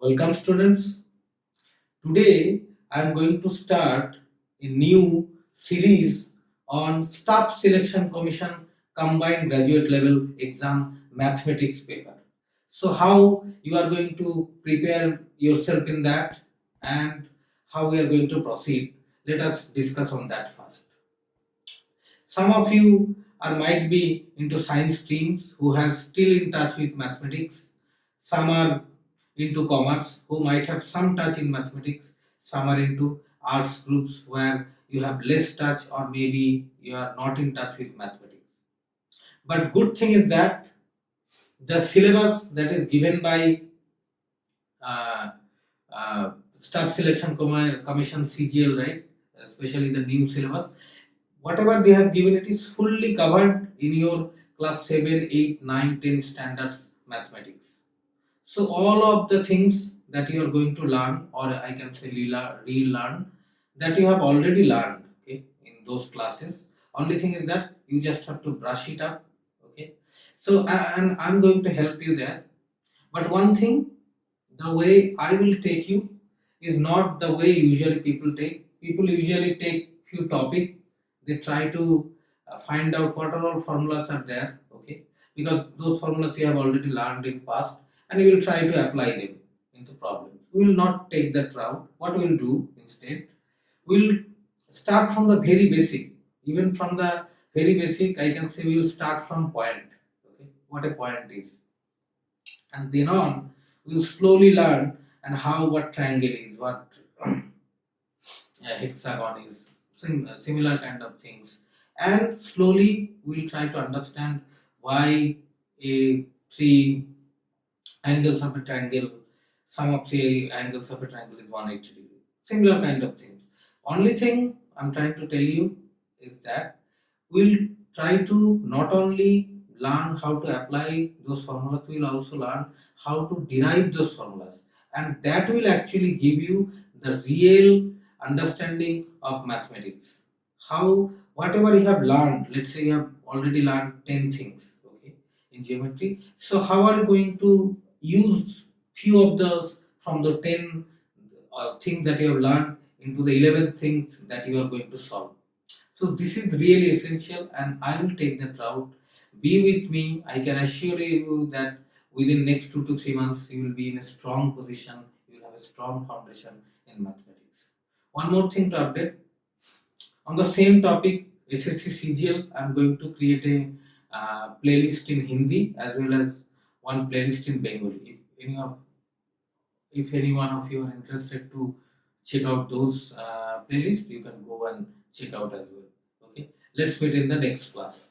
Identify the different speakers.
Speaker 1: Welcome students. Today I am going to start a new series on Staff Selection Commission Combined Graduate Level Exam Mathematics paper. So how you are going to prepare yourself in that and how we are going to proceed. Let us discuss on that first. Some of you are might be into science streams who have still in touch with mathematics. Some are into commerce who might have some touch in mathematics. Some are into arts groups where you have less touch or maybe you are not in touch with mathematics. But good thing is that the syllabus that is given by uh, Staff Selection Commission CGL, right? Especially the new syllabus, whatever they have given it is fully covered in your class 7, 8, 9, 10 standards mathematics. So all of the things that you are going to learn, or I can say relearn, that you have already learned, okay, in those classes. Only thing is that you just have to brush it up, okay. So and I'm going to help you there. But one thing, the way I will take you is not the way usually people take. People usually take few topic. They try to find out what are all formulas are there, okay? Because those formulas you have already learned in past, and you will try to apply them into problems. We will not take that route. What we will do instead, we will start from the very basic. Even from the very basic, I can say we will start from point. Okay, what a point is, and then on we'll slowly learn and how what triangle is, what hexagon is, similar kind of things, and slowly we'll try to understand why a three angles of a triangle, sum of three angles of a triangle is 180 degree. Similar kind of things. Only thing I'm trying to tell you is that we'll try to not only learn how to apply those formulas, we'll also learn how to derive those formulas, and that will actually give you the real understanding of mathematics. How whatever you have learned, let's say you have already learned 10 things, okay, in geometry. So how are you going to use few of those from the 10 things that you have learned into the 11 things that you are going to solve? So this is really essential, and I will take that route. Be with me. I can assure you that within next 2 to 3 months you will be in a strong position. You will have a strong foundation in mathematics. One more thing to update on the same topic, SSC CGL. I am going to create a playlist in Hindi as well as one playlist in Bengali. If any one of you are interested to check out those playlists, you can go and check out as well. Okay, let's meet in the next class.